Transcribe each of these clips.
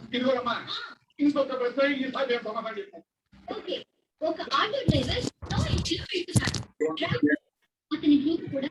ఇదిగోమ్మా ఇంకొక బస్సు ఈసారి పంపకండి. ఓకే, ఒక ఆటో డ్రైవర్ నో ఇష్యూ ఇస్తున్నారు. అతని గ్రూప్ కూడా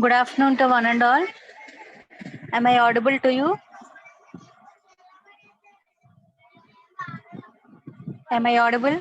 Good afternoon to one and all. Am I audible to you? Am I audible?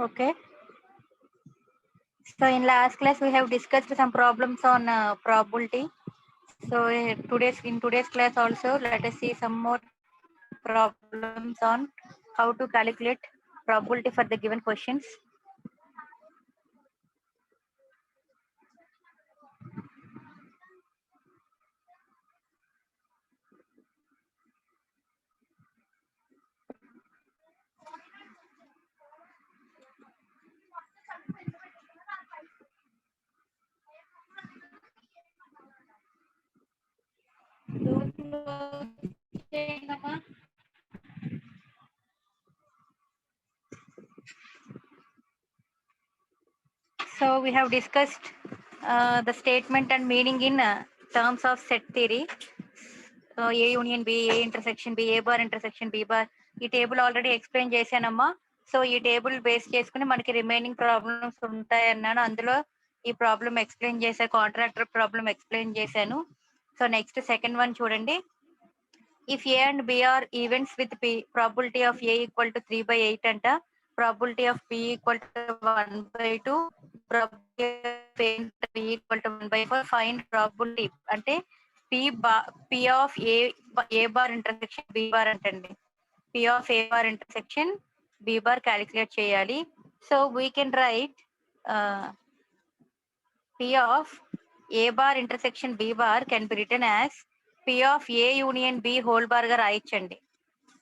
Okay. So in last class we have discussed some problems on probability. So in today's class also let us see some more problems on how to calculate probability for the given questions. So we have discussed the statement and meaning in terms of set theory. So A union B, A intersection B, A bar intersection B bar. ఈ table already explain చేశానమ్మా. So ఈ table base చేసుకుని మనకి remaining problems ఉంటాయి అన్నాను. అందులో ఈ problem explain చేశాను, contractor problem explain చేశాను. సో నెక్స్ట్ సెకండ్ వన్ చూడండి. If A and B are events with P, probability of A equal to 3/8 అంట, probability of B equal to 1/2, probability of A and B equal to 1/4, find probability అంటే P of A bar intersection B bar అంటండి. P of A bar intersection B bar calculate చేయాలి. So we can write P of A bar intersection B bar can be written as P of A union B whole bar గా రాయొచ్చండి.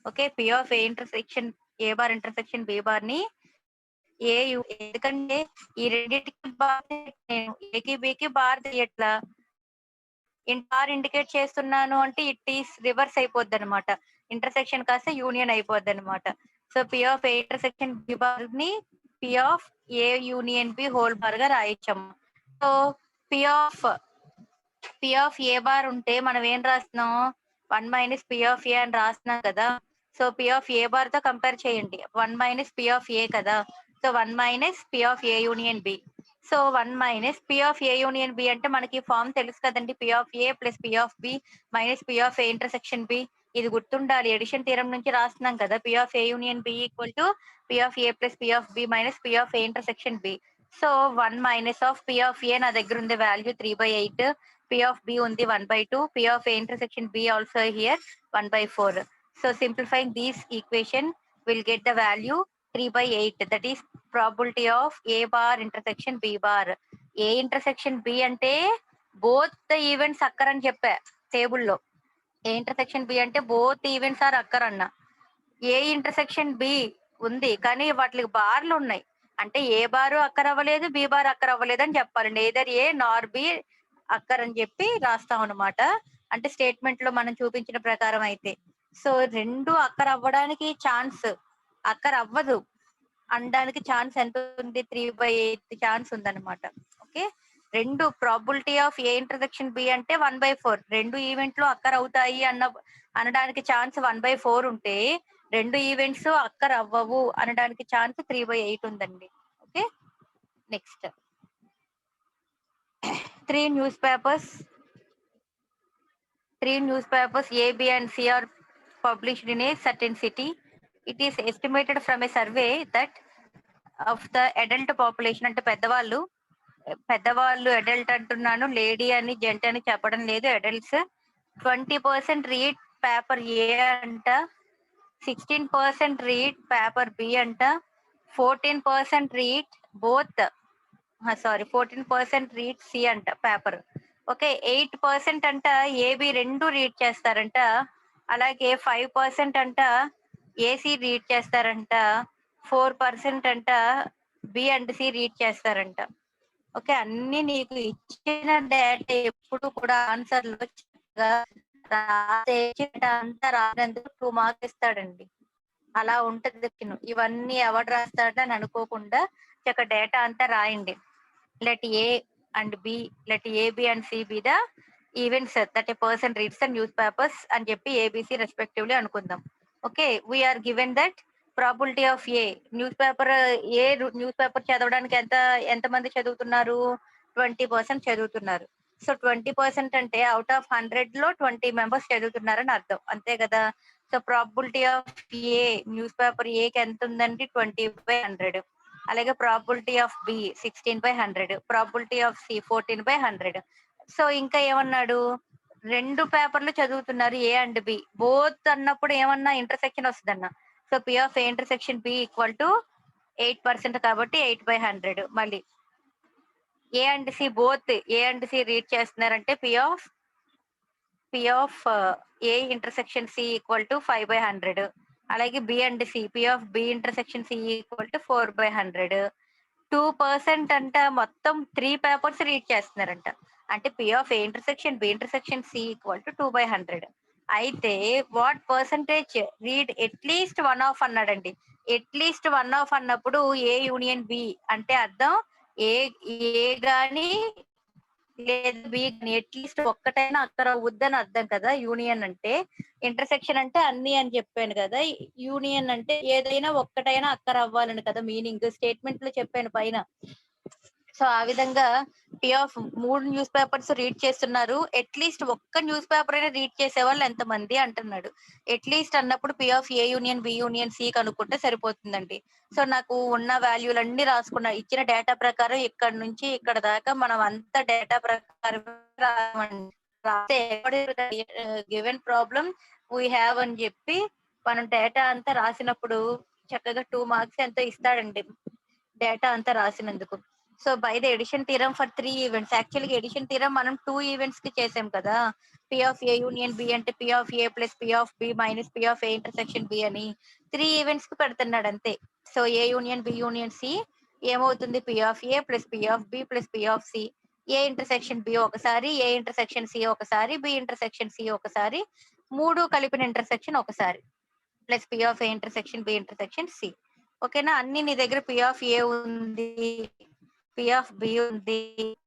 Okay, P of A intersection A bar intersection B bar ని ఎందుకంటే ఈ రెండింటికి bar నేను ఏకి బికి bar ఎట్లా bar indicate చేస్తున్నాను అంటే ఇట్ ఈస్ రివర్స్ అయిపోద్ది అనమాట. ఇంటర్సెక్షన్ కాస్త యూనియన్ అయిపోద్ది అనమాట. So P of A intersection B bar ని P of A union B whole bar గా రాయొచ్చమ్మా. So P of A bar ఉంటే మనం ఏం రాస్తున్నాం, 1 - P of A అని రాస్తున్నాం కదా. So P of A bar తో కంపేర్ చేయండి, 1 - P of A కదా. So 1 - P of A union B. So 1 - P of A union B అంటే మనకి ఫామ్ తెలుసు కదండి, P of A plus P of B minus P of A intersection B. ఇది గుర్తుండాలి, edition theorem నుంచి రాస్తున్నాం కదా. P of A union B equal to P of A plus P of B minus P of A intersection B. So 1 - P of A నా దగ్గర ఉంది value 3/8, P of B ఉంది 1/2, P of A intersection B also here 1/4. So simplifying these equation will get the value 3/8. That is probability of A bar intersection B bar. A intersection B అంటే both the events occur అని చెప్పా టేబుల్లో. A intersection B అంటే both events are occur అన్న. A intersection B ఉంది కానీ వాటికి బార్లు ఉన్నాయి అంటే ఏ బారు అక్కర్ అవ్వలేదు, బి బార్ అక్కర్ అవ్వలేదు అని చెప్పాలండి. ఏదర్ ఏ నార్ బి అక్కర్ అని చెప్పి రాస్తాం అనమాట. అంటే స్టేట్మెంట్ లో మనం చూపించిన ప్రకారం అయితే. సో రెండు అక్కర్ అవ్వడానికి ఛాన్స్, అక్కర్ అవ్వదు అనడానికి ఛాన్స్ ఎంత ఉంది, 3/8 ఛాన్స్ ఉందన్నమాట. ఓకే, రెండు probability of A intersection B అంటే 1/4, రెండు ఈవెంట్లు అక్కర్ అవుతాయి అనడానికి ఛాన్స్ 1/4 ఉంటే రెండు ఈవెంట్స్ అక్కర్ అవ్వవు అనడానికి ఛాన్స్ 3/8 ఉందండి. Okay, next 3 newspapers A, B and C are published in a certain city. It is estimated from a survey that of the adult population అంటే పెద్దవాళ్ళు అడల్ట్ అంటున్నాను, లేడీ అని జెంట్ అని చెప్పడం లేదు, అడల్ట్స్ 20% రీడ్ పేపర్ ఏ అంట, 16% read paper B అంట, 14% read both sorry 14% read C అంట పేపర్. ఓకే, 8% అంట ఏబి రెండు రీడ్ చేస్తారంట. అలాగే 5% అంట ఏసీ రీడ్ చేస్తారంట. 4% అంట బి అండ్ సి రీడ్ చేస్తారంట. ఓకే, అన్ని నీకు ఇచ్చిన డేటా ఎప్పుడు కూడా ఆన్సర్ లో అంతా రానందుకు 2 మార్క్స్ ఇస్తాడండి. అలా ఉంటది. ఇవన్నీ ఎవడు రాస్తాడని అనుకోకుండా చక్క డేటా అంతా రాయండి. Let A and B, let A B and C B the events that a person reads the newspapers అని చెప్పి ఏబిసి రెస్పెక్టివ్లీ అనుకుందాం. Okay, we're given that probability of A newspaper చదవడానికి ఎంత మంది చదువుతున్నారు? 20% చదువుతున్నారు. సో 20% అంటే out of 100 లో 20 మెంబర్స్ చదువుతున్నారని అర్థం, అంతే కదా. So probability of A newspaper ఏకి ఎంత ఉందండి? 20/100. అలాగే probability of B 16/100, probability of C 14/100. So ఇంకా ఏమన్నాడు? 2 పేపర్లు చదువుతున్నారు ఏ అండ్ బి, బోత్ అన్నప్పుడు ఏమన్నా ఇంటర్సెక్షన్ వస్తుందన్న. So P of A intersection B equal to 8% కాబట్టి 8/100. మళ్ళీ A and C both A and C read చేస్తున్నారంటే P of A intersection C equal to 5/100. అలాగే B and C P of B intersection C equal to 4/100. 2% అంట మొత్తం 3 papers read చేస్తున్నారంట. అంటే P of A intersection B intersection C equal to 2/100. అయితే what percentage read at least 1 of అన్నాడండి. At least 1 of అన్నప్పుడు ఏ union B అంటే అర్థం ఏ గాని లేదా బి గాని ఎట్లీస్ట్ ఒక్కటైనా అక్కడ వద్దని అర్థం కదా. యూనియన్ అంటే ఇంటర్సెక్షన్ అంటే అన్ని అని చెప్పాను కదా. యూనియన్ అంటే ఏదైనా ఒక్కటైనా అక్కర అవ్వాలని కదా మీనింగ్. స్టేట్మెంట్ లో చెప్పాను పైన. సో ఆ విధంగా P of 3 newspapers read చేస్తున్నారు. అట్లీస్ట్ ఒక్క న్యూస్ పేపర్ అయినా రీడ్ చేసే వాళ్ళు ఎంతమంది అంటున్నాడు. అట్లీస్ట్ అన్నప్పుడు P of A union B union C కనుక్కుంటే సరిపోతుందండి. సో నాకు ఉన్న వాల్యూలన్నీ రాసుకున్నా. ఇచ్చిన డేటా ప్రకారం ఇక్కడ నుంచి ఇక్కడ దాకా మనం అంత డేటా ప్రకారం రాస్తే గివెన్ ప్రాబ్లం వీ హ్యావ్ అని చెప్పి మనం డేటా అంతా రాసినప్పుడు చక్కగా 2 మార్క్స్ ఎంతో ఇస్తాడండి డేటా అంతా రాసినందుకు. So by the addition theorem for 3 events, యాక్చువల్గా ఎడిషన్ థీరం మనం 2 ఈవెంట్స్ కి చేసాం కదా. P of A union B అంటే P of A plus P of B minus P of A intersection B అని 3 ఈవెంట్స్ కి పెడుతున్నాడు అంతే. So A union B union C ఏమవుతుంది? P of A plus P of B plus P of C, A intersection B ఒకసారి, ఏ intersection C ఒకసారి, B intersection C ఒకసారి, 3 కలిపిన intersection ఒకసారి, plus P of A intersection B intersection C. ఓకేనా? అన్ని నీ దగ్గర పి ఆఫ్ ఏ ఉంది, పి ఆఫ్ బి ఉంది,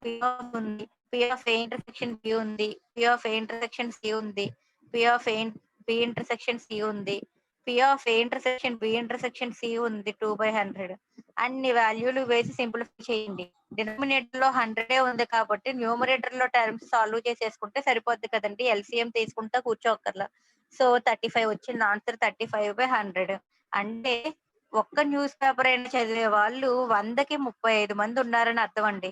పి ఆఫ్ ఉంది, P of A intersection B ఉంది, P of A intersection C ఉంది, P of A B intersection C ఉంది, P of A intersection B intersection C ఉంది 2/100. అన్ని వాల్యూలు వేసి simplify చేయండి. డినామినేటర్ లో 100 ఉంది కాబట్టి న్యూమరేటర్ లో టర్మ్స్ సాల్వ్ చేసేసుకుంటే సరిపోద్ది కదండి. ఎల్సిఎం తీసుకుంటా కూర్చోక్కర్లా. సో 35 వచ్చింది ఆన్సర్, 35/100. అంటే ఒక్క న్యూస్ పేపర్ అయినా చదివే వాళ్ళు 100కి 35 మంది ఉన్నారని అర్థం అండి.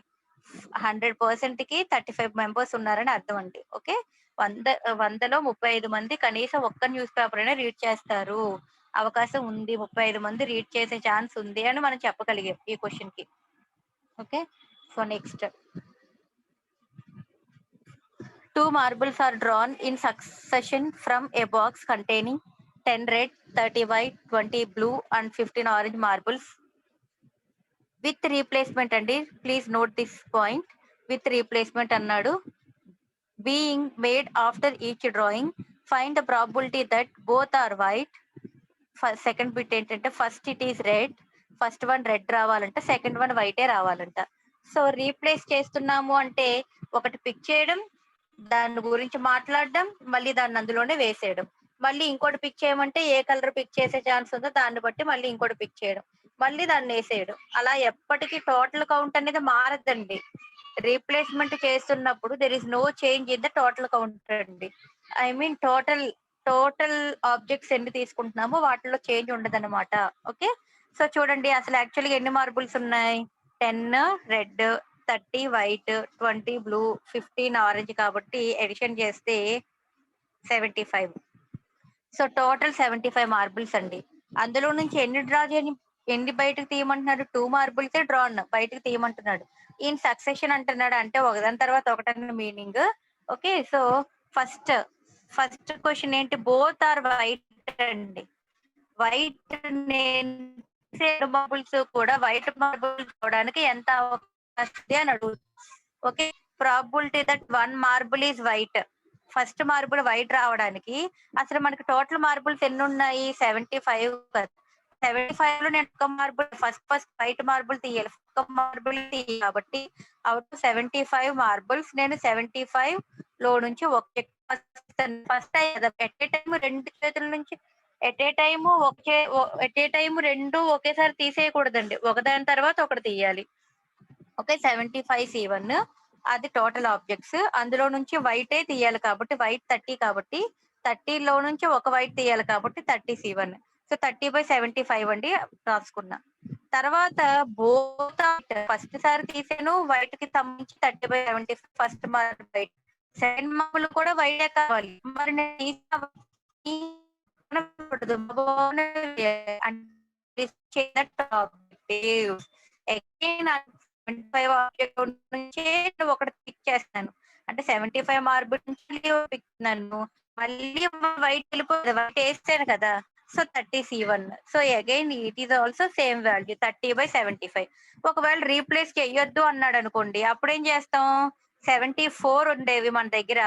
100% కి 35 మెంబర్స్ ఉన్నారని అర్థం అండి. ఓకే, 100లో 35 మంది కనీసం ఒక్క న్యూస్ పేపర్ అయినా రీడ్ చేస్తారు, అవకాశం ఉంది, 35 మంది రీడ్ చేసే ఛాన్స్ ఉంది అని మనం చెప్పగలిగాం ఈ క్వశ్చన్ కి. Okay, so next 2 marbles are drawn in succession from a box containing 10 red, 30 white, 20 blue and 15 orange marbles with replacement అండి. Please note this point, with replacement అన్నాడు. Being made after each drawing find the probability that both are white. Second bit ఏంటంటే first it is red, first one red రావాలంట, second one వైటే రావాలంట. So replace చేస్తున్నాము అంటే ఒకటి pick చేయడం, దాని గురించి మాట్లాడడం, మళ్ళీ దాన్ని అందులోనే వేసేయడం, మళ్ళీ ఇంకోటి పిక్ చేయమంటే ఏ కలర్ పిక్ చేసే ఛాన్స్ ఉందో దాన్ని బట్టి మళ్ళీ ఇంకోటి పిక్ చేయడం, మళ్ళీ దాన్ని వేసేయడం. అలా ఎప్పటికీ టోటల్ కౌంట్ అనేది మారద్దండి. రీప్లేస్మెంట్ చేస్తున్నప్పుడు there is no change in the total count అండి. ఐ మీన్ టోటల్ ఆబ్జెక్ట్స్ ఎన్ని తీసుకుంటున్నామో వాటిలో చేంజ్ ఉండదన్నమాట. ఓకే, సో చూడండి అసలు యాక్చువల్గా ఎన్ని మార్బుల్స్ ఉన్నాయి? 10 రెడ్, 30 వైట్, 20 బ్లూ, 15 ఆరెంజ్ కాబట్టి ఎడిషన్ చేస్తే 75. సో టోటల్ 75 మార్బుల్స్ అండి. అందులో నుంచి ఎన్ని డ్రా ఎన్ని బయటకు తీయమంటున్నాడు? 2 మార్బుల్స్ డ్రాన్ బయటకు తీయమంటున్నాడు. ఇన్ సక్సెషన్ అంటున్నాడు, అంటే ఒకదాని తర్వాత ఒకటని meaning. Okay, so first question ఏంటి? బోత్ ఆర్ వైట్ అండి. వైట్ మార్బుల్స్ కూడా వైట్ మార్బుల్స్ అవడానికి ఎంత అవకాశం అని అడుగుతుంది. Okay, probability that 1 marble is white. First marble white రావడానికి అసలు మనకి టోటల్ మార్బుల్స్ ఎన్ని ఉన్నాయి? 75 కదా. 75 లో నేను ఒక మార్బుల్ ఫస్ట్ వైట్ మార్బుల్ తీయాలి, ఒక మార్బుల్ తీయాలి. కాబట్టి అవుట్ ఆఫ్ 75 మార్బుల్స్ నేను 75 లో నుంచి ఒక ఫస్ట్ ఎట్ ఏ టైం 2 చేతుల నుంచి ఎట్ ఏ టైం 2 ఒకేసారి తీసేయకూడదండి, ఒకదాని తర్వాత ఒకటి తీయాలి. ఓకే, 75 C1 అది టోటల్ ఆబ్జెక్ట్స్. అందులో నుంచి వైటే తీయాలి కాబట్టి వైట్ 30 కాబట్టి 30 లో నుంచి ఒక వైట్ తీయాలి కాబట్టి 30 C1. సో 30/75 అండి రాసుకున్నా. తర్వాత బోత్ ఫస్ట్ సారి తీసాను వైట్ కి సంబంధించి 30/70 ఫస్ట్ మార్క్ వైట్. సెకండ్ మార్కులు కూడా వైటే కావాలి. మరి నేను ఒకటి పిక్ చేస్తాను, అంటే 75 మార్బుల్ నుంచి పిక్తున్నాను, మళ్ళీ వైట్ వెళ్ళిపోతుంది, వైట్ వేస్తాను కదా. So 30 C1. So again it is also same value 30/75. ఒకవేళ రీప్లేస్ చెయ్యొద్దు అన్నాడు అనుకోండి, అప్పుడు ఏం చేస్తాం? 74 ఉండేవి మన దగ్గర,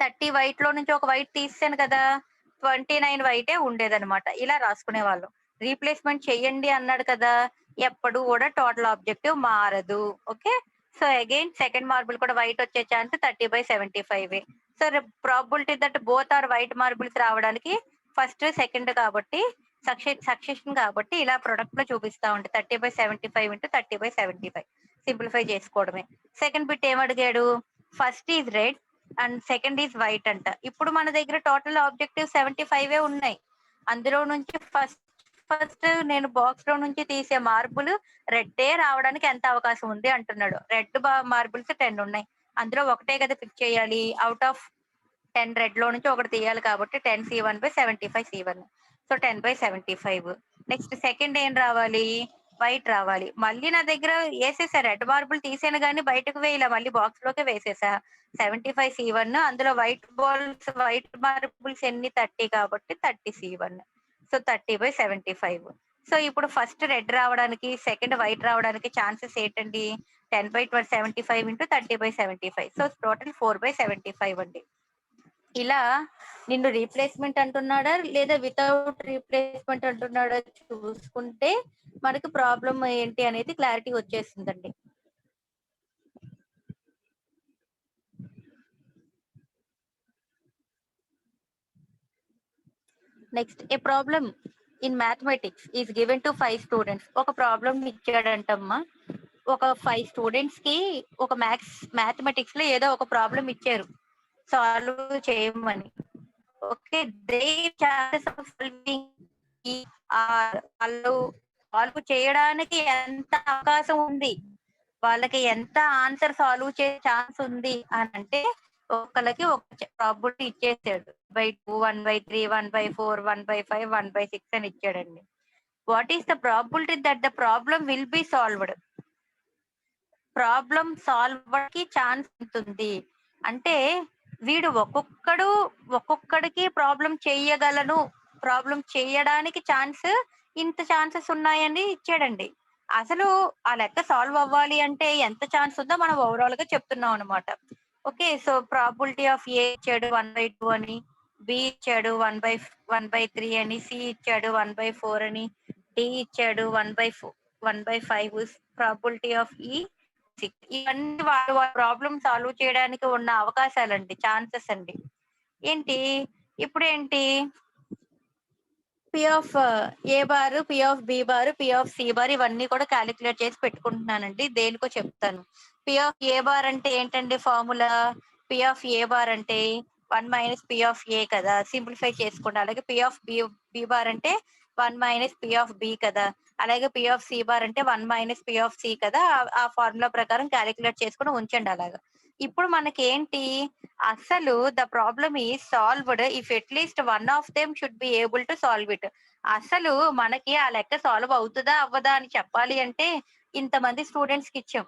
30 వైట్ లో నుంచి ఒక వైట్ తీసాను కదా, 29 వైటే ఉండేదన్నమాట. ఇలా రాసుకునే వాళ్ళం. రీప్లేస్మెంట్ చెయ్యండి అన్నాడు కదా, ఎప్పుడు కూడా టోటల్ ఆబ్జెక్టివ్ మారదు. Okay, so again second marble కూడా వైట్ వచ్చే chance 30/75. So probability that both are white marbles రావడానికి ఫస్ట్ సెకండ్ కాబట్టి సక్సెషన్ కాబట్టి ఇలా ప్రొడక్ట్ లో చూపిస్తా ఉంటే 30/75 × 30/75 సింప్లిఫై చేసుకోవడమే. సెకండ్ బిట్ ఏమడిగాడు? First is red and second is white అంట. ఇప్పుడు మన దగ్గర టోటల్ ఆబ్జెక్టివ్ 75 ఉన్నాయి. అందులో నుంచి ఫస్ట్ నేను బాక్స్ లో నుంచి తీసే మార్బుల్ రెడ్డే రావడానికి ఎంత అవకాశం ఉంది అంటున్నాడు. రెడ్ మార్బుల్స్ 10 ఉన్నాయి, అందులో ఒకటే కదా పిక్ చేయాలి. అవుట్ ఆఫ్ 10 రెడ్ లో నుంచి ఒకటి తీయాలి కాబట్టి 10 C1/75 C1. So 10/75. Next second ఏం రావాలి? వైట్ రావాలి. మళ్ళీ నా దగ్గర వేసేసా, రెడ్ మార్బుల్ తీసాను కానీ బయటకు వేయలే, మళ్ళీ బాక్స్ లోకే వేసేసా. 75 C1, అందులో వైట్ మార్బుల్స్ ఎన్ని? 30 కాబట్టి 30 C1. సో 30/75. సో ఇప్పుడు ఫస్ట్ రెడ్ రావడానికి సెకండ్ వైట్ రావడానికి ఛాన్సెస్ ఏంటండి? 10/75 × 30/75. సో టోటల్ 4/75 అండి. ఇలా నిన్ను రీప్లేస్మెంట్ అంటున్నాడా లేదా వితౌట్ రీప్లేస్మెంట్ అంటున్నాడా చూసుకుంటే మనకి ప్రాబ్లం ఏంటి అనేది క్లారిటీ వచ్చేస్తుందండి. Next, A problem in mathematics is given to 5 students. ఒక ప్రాబ్లం ఇచ్చాడంటమ్మా, ఒక 5 స్టూడెంట్స్ కి ఒక మ్యాథమెటిక్స్ లో ఏదో ఒక ప్రాబ్లం ఇచ్చారు సాల్వ్ చేయమని. Okay, they chances of solving వాళ్ళు సాల్వ్ చేయడానికి ఎంత అవకాశం ఉంది, వాళ్ళకి ఎంత ఆన్సర్ సాల్వ్ చేసే ఛాన్స్ ఉంది అని అంటే ఒకళ్ళకి ఒక ప్రాబిలిటీ ఇచ్చేసాడు. 1/2, 1/3, 1/4, 1/5, 1/6 అని ఇచ్చాడండి. What is the probability that the problem will be solved? Problem solve కి ఛాన్స్ ఉంటుంది అంటే వీడు ఒక్కొక్కడికి ప్రాబ్లం చేయగలను, ప్రాబ్లం చేయడానికి ఇంత ఛాన్సెస్ ఉన్నాయని ఇచ్చాడండి. అసలు ఆ లెక్క సాల్వ్ అవ్వాలి అంటే ఎంత ఛాన్స్ ఉందో మనం ఓవరాల్ గా చెప్తున్నాం అనమాట. ఓకే, సో ప్రాబిలిటీ ఆఫ్ ఏ ఇచ్చాడు 1/2 అని, బి ఇచ్చాడు 1/3 అని, సి ఇచ్చాడు 1/4 అని, డి ఇచ్చాడు 1/5. ప్రాబిలిటీ ఆఫ్ ఈ 6. ఇవన్నీ వాళ్ళ ప్రాబ్లం సాల్వ్ చేయడానికి ఉన్న అవకాశాలండి, ఛాన్సెస్ అండి. ఇప్పుడు ఏంటి? P of A bar, P of B bar, P of C bar ఇవన్నీ కూడా క్యాలిక్యులేట్ చేసి పెట్టుకుంటున్నానండి. దేనికో చెప్తాను. పి ఆఫ్ ఏ బార్ అంటే ఏంటండి formula? P of A bar అంటే 1 - పి ఆఫ్ ఏ కదా, సింప్లిఫై చేసుకోండి. అలాగే పి ఆఫ్ బి బార్ అంటే 1 - పి ఆఫ్ బి కదా, అలాగే పి ఆఫ్ సి బార్ అంటే 1 - పి ఆఫ్ సి కదా. ఆ ఫార్ములా ప్రకారం క్యాలిక్యులేట్ చేసుకుని ఉంచండి అలాగా. ఇప్పుడు మనకేంటి, అసలు the problem is solved if at least one of them should be able to solve it. అసలు మనకి ఆ లెక్క సాల్వ్ అవుతుందా అవ్వదా అని చెప్పాలి అంటే ఇంతమంది స్టూడెంట్స్ కి ఇచ్చాం,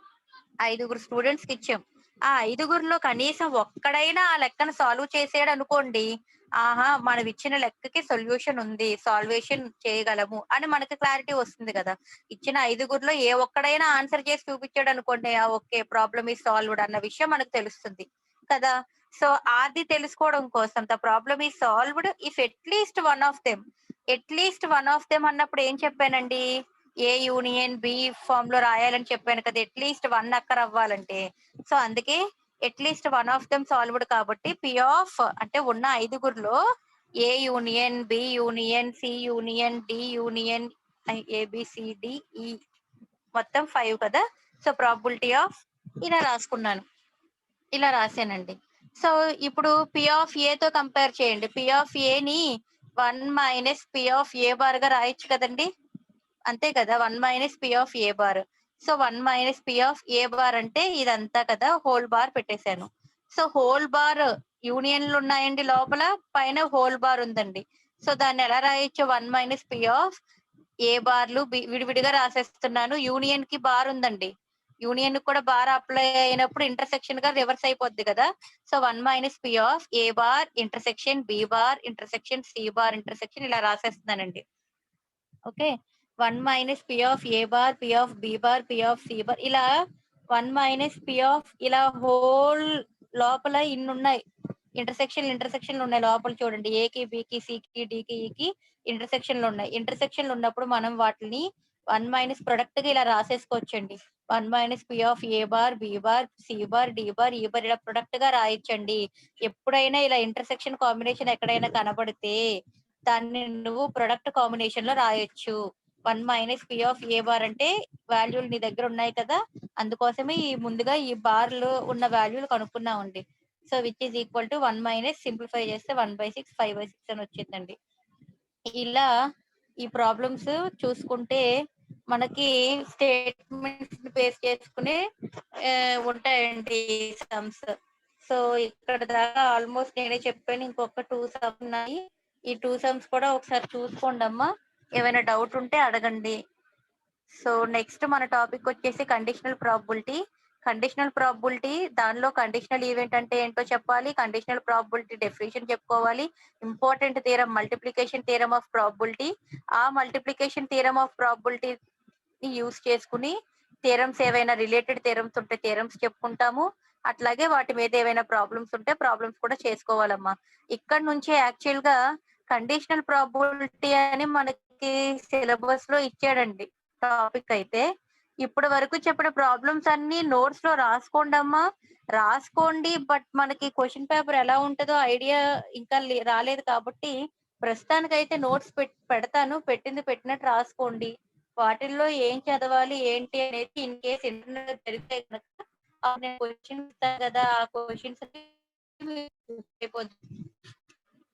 5 స్టూడెంట్స్ కి ఇచ్చాం. ఆ 5లో కనీసం ఒక్కడైనా ఆ లెక్కను సాల్వ్ చేసాడు అనుకోండి, ఆహా మనం ఇచ్చిన లెక్కకి సొల్యూషన్ ఉంది, సాల్వేషన్ చేయగలము అని మనకి క్లారిటీ వస్తుంది కదా. ఇచ్చిన 5లో ఏ ఒక్కడైనా ఆన్సర్ చేసి చూపించాడు అనుకోండి, ఓకే ప్రాబ్లమ్ ఈ సాల్వ్డ్ అన్న విషయం మనకు తెలుస్తుంది కదా. సో అది తెలుసుకోవడం కోసం ద ప్రాబ్లమ్ ఈ solved if at least one of them అన్నప్పుడు ఏం చెప్పానండి, ఏ యూనియన్ బి ఫామ్ లో రాయాలని చెప్పాను కదా, అట్లీస్ట్ 1 అక్కర అవ్వాలంటే. సో అందుకే at least one of them solved కాబట్టి పి ఆఫ్ అంటే ఉన్న 5లో A union B union C union D union A B C D E మొత్తం 5 కదా. సో ప్రాబిలిటీ ఆఫ్ ఇలా రాసుకున్నాను, ఇలా రాసానండి. సో ఇప్పుడు పి ఆఫ్ ఏ తో కంపేర్ చేయండి. పి ఆఫ్ ఏని 1 minus P of A bar గా రాయొచ్చు కదండి, అంతే కదా. 1 minus P of A bar. So 1 minus P of A bar అంటే ఇదంతా కదా, హోల్ బార్ పెట్టేశాను. సో హోల్ బార్ యూనియన్లు ఉన్నాయండి లోపల, పైన హోల్ బార్ ఉందండి. సో దాన్ని ఎలా రాయొచ్చు, 1 మైనస్ పి ఆఫ్ ఏ బార్లు విడివిడిగా రాసేస్తున్నాను. యూనియన్ కి బార్ ఉందండి, యూనియన్ కూడా బార్ అప్లై అయినప్పుడు ఇంటర్సెక్షన్ గా రివర్స్ అయిపోద్ది కదా. So 1 minus P of A bar intersection B bar intersection C bar intersection ఇలా రాసేస్తున్నానండి. Okay, 1 minus P of A bar P of B bar P of C bar ఇలా 1 minus P of ఇలా whole లోపల ఇన్ని ఉన్నాయి, ఇంటర్సెక్షన్లు ఉన్నాయి లోపల చూడండి. ఏకి బికి సికి డికి ఈకి ఇంటర్సెక్షన్లు ఉన్నాయి. ఇంటర్సెక్షన్లు ఉన్నప్పుడు మనం వాటిని 1 మైనస్ ప్రొడక్ట్ గా ఇలా రాసేసుకోవచ్చండి. 1 minus P of A bar B bar C bar D bar E bar ఇలా ప్రొడక్ట్ గా రాయొచ్చండి. ఎప్పుడైనా ఇలా ఇంటర్సెక్షన్ కాంబినేషన్ ఎక్కడైనా కనబడితే దాన్ని నువ్వు ప్రొడక్ట్ కాంబినేషన్ లో రాయొచ్చు. 1 minus P of A bar అంటే వాల్యూలు నీ దగ్గర ఉన్నాయి కదా, అందుకోసమే ఈ ముందుగా ఈ బార్ లో ఉన్న వాల్యూలు కనుక్కున్నామండి. So which is equal to 1 minus simplify చేస్తే 1/6 5/6 అని వచ్చిందండి. ఇలా ఈ ప్రాబ్లమ్స్ చూసుకుంటే మనకి స్టేట్మెంట్స్ బేస్ చేసుకుని ఉంటాయండి సమ్స్. సో ఇక్కడ దాకా ఆల్మోస్ట్ నేనే చెప్పాను, ఇంకొక 2 సమ్స్ ఉన్నాయి. ఈ 2 సమ్స్ కూడా ఒకసారి చూసుకోండి అమ్మా, ఏమైనా డౌట్ ఉంటే అడగండి. సో నెక్స్ట్ మన టాపిక్ వచ్చేసి కండిషనల్ ప్రాబిలిటీ దానిలో కండిషనల్ ఈవెంట్ అంటే ఏంటో చెప్పాలి, కండిషనల్ ప్రాబిలిటీ డెఫినేషన్ చెప్పుకోవాలి, important theorem multiplication theorem of probability, ఆ multiplication theorem of probability use చేసుకుని థీరమ్స్ ఏవైనా రిలేటెడ్ థీరమ్స్ ఉంటే థీరమ్స్ చెప్పుకుంటాము. అట్లాగే వాటి మీద ఏవైనా ప్రాబ్లమ్స్ ఉంటే ప్రాబ్లమ్స్ కూడా చేసుకోవాలమ్మా. ఇక్కడ నుంచి యాక్చువల్ గా కండిషనల్ ప్రాబిలిటీ అని మనకి సిలబస్ లో ఇచ్చాడండి టాపిక్. అయితే ఇప్పటి వరకు చెప్పిన ప్రాబ్లమ్స్ అన్ని నోట్స్ లో రాసుకోండి అమ్మా, రాసుకోండి. బట్ మనకి క్వశ్చన్ పేపర్ ఎలా ఉంటుందో ఐడియా ఇంకా రాలేదు కాబట్టి ప్రస్తుతానికైతే నోట్స్ పెడతాను, పెట్టినట్టు రాసుకోండి. వాటిల్లో ఏం చదవాలి ఏంటి అనేది ఇన్ కేస్ ఇంటర్నెట్ జరిగితే కనుక నేను క్వశ్చన్ ఇస్తాను కదా, ఆ క్వశ్చన్స్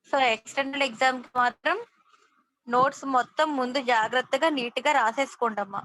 సో ఎక్స్టర్నల్ ఎగ్జామ్ కి మాత్రం నోట్స్ మొత్తం ముందు జాగ్రత్తగా నీట్ గా రాసేసుకోండి అమ్మా.